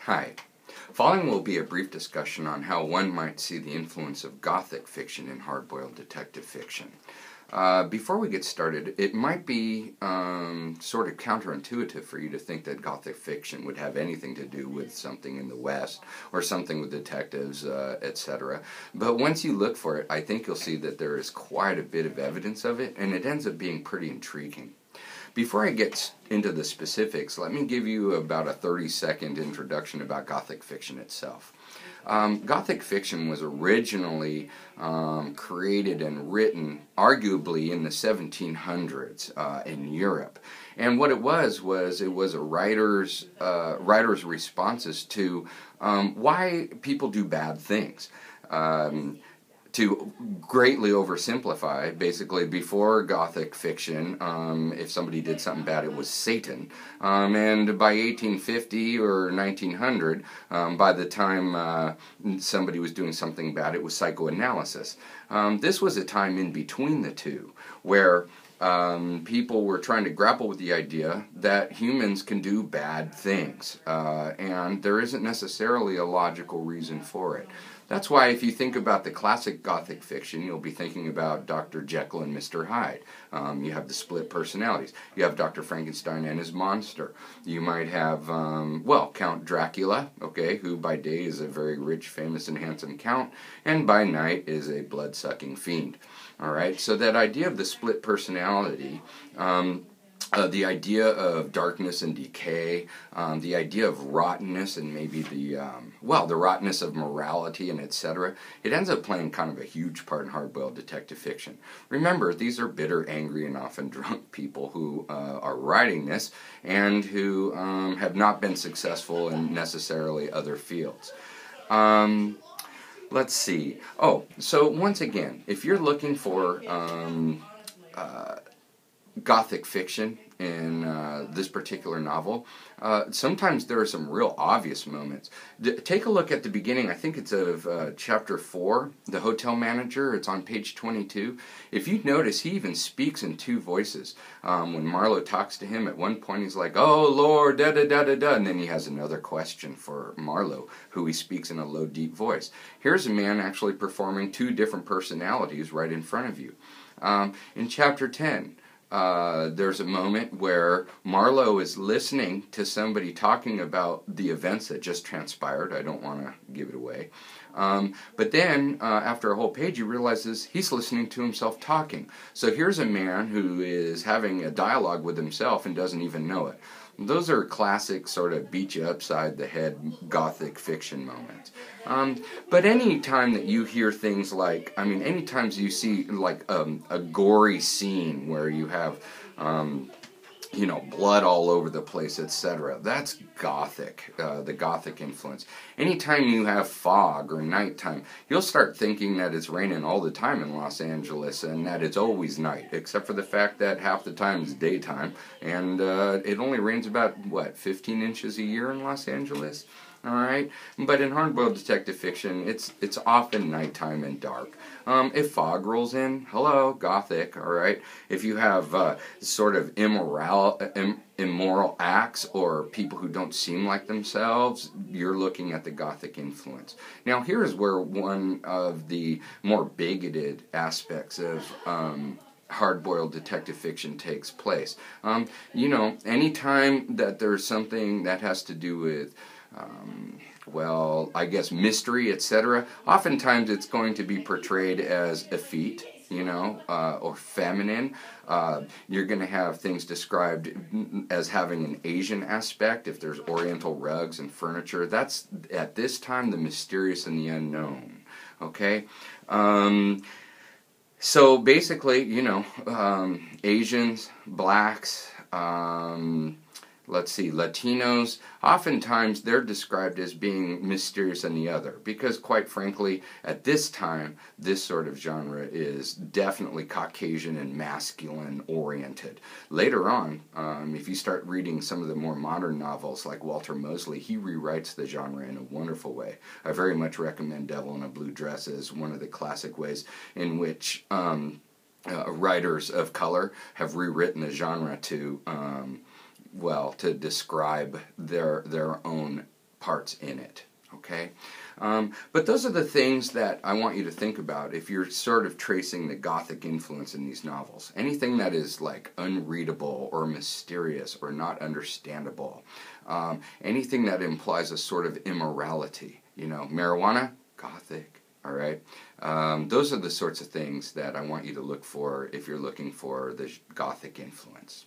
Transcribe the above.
Hi. Following will be a brief discussion on how one might see the influence of Gothic fiction in hard-boiled detective fiction. Before we get started, it might be sort of counterintuitive for you to think that Gothic fiction would have anything to do with something in the West or something with detectives, etc. But once you look for it, I think you'll see that there is quite a bit of evidence of it, and it ends up being pretty intriguing. Before I get into the specifics, let me give you about a 30-second introduction about Gothic fiction itself. Gothic fiction was originally created and written arguably in the 1700s in Europe. And what it was a writer's responses to why people do bad things. To greatly oversimplify, basically, before Gothic fiction, if somebody did something bad, it was Satan. And by 1850 or 1900, by the time somebody was doing something bad, it was psychoanalysis. This was a time in between the two, where people were trying to grapple with the idea that humans can do bad things, and there isn't necessarily a logical reason for it. That's why if you think about the classic Gothic fiction, you'll be thinking about Dr. Jekyll and Mr. Hyde. You have the split personalities. You have Dr. Frankenstein and his monster. You might have, Count Dracula, okay, who by day is a very rich, famous, and handsome count, and by night is a blood-sucking fiend. All right, so that idea of the split personality, the idea of darkness and decay, the idea of rottenness and maybe the rottenness of morality and etc. It ends up playing kind of a huge part in hard-boiled detective fiction. Remember, these are bitter, angry, and often drunk people who are writing this and who have not been successful in necessarily other fields. Let's see. Oh, so once again, if you're looking for Gothic fiction in this particular novel, sometimes there are some real obvious moments. Take a look at the beginning. I think it's of chapter 4, The Hotel Manager. It's on page 22. If you notice, he even speaks in two voices. When Marlowe talks to him, at one point he's like, "Oh Lord, da-da-da-da-da," and then he has another question for Marlowe, who he speaks in a low, deep voice. Here's a man actually performing two different personalities right in front of you. In chapter 10, there's a moment where Marlowe is listening to somebody talking about the events that just transpired. I don't want to give it away. But then, after a whole page, he realizes he's listening to himself talking. So here's a man who is having a dialogue with himself and doesn't even know it. Those are classic sort of beat you upside the head Gothic fiction moments. But any time that you hear things like, any times you see like a gory scene where you have, blood all over the place, etc. That's Gothic, the Gothic influence. Anytime you have fog or nighttime, you'll start thinking that it's raining all the time in Los Angeles and that it's always night, except for the fact that half the time it's daytime, and it only rains about, 15 inches a year in Los Angeles? Alright, but in hard-boiled detective fiction, it's often nighttime and dark. If fog rolls in, hello, Gothic, alright? If you have sort of immoral acts or people who don't seem like themselves, you're looking at the Gothic influence. Now, here's where one of the more bigoted aspects of hard-boiled detective fiction takes place. Anytime that there's something that has to do with mystery, etc. Oftentimes it's going to be portrayed as effete, or feminine. You're going to have things described as having an Asian aspect. If there's Oriental rugs and furniture, that's, at this time, the mysterious and the unknown. Okay? So basically, Asians, blacks, Latinos, oftentimes they're described as being mysterious and the other, because quite frankly, at this time, this sort of genre is definitely Caucasian and masculine oriented. Later on, if you start reading some of the more modern novels like Walter Mosley, he rewrites the genre in a wonderful way. I very much recommend Devil in a Blue Dress as one of the classic ways in which writers of color have rewritten the genre to describe their own parts in it. Okay? But those are the things that I want you to think about if you're sort of tracing the Gothic influence in these novels. Anything that is like unreadable or mysterious or not understandable. Anything that implies a sort of immorality. You know, marijuana, Gothic. All right? Those are the sorts of things that I want you to look for if you're looking for the Gothic influence.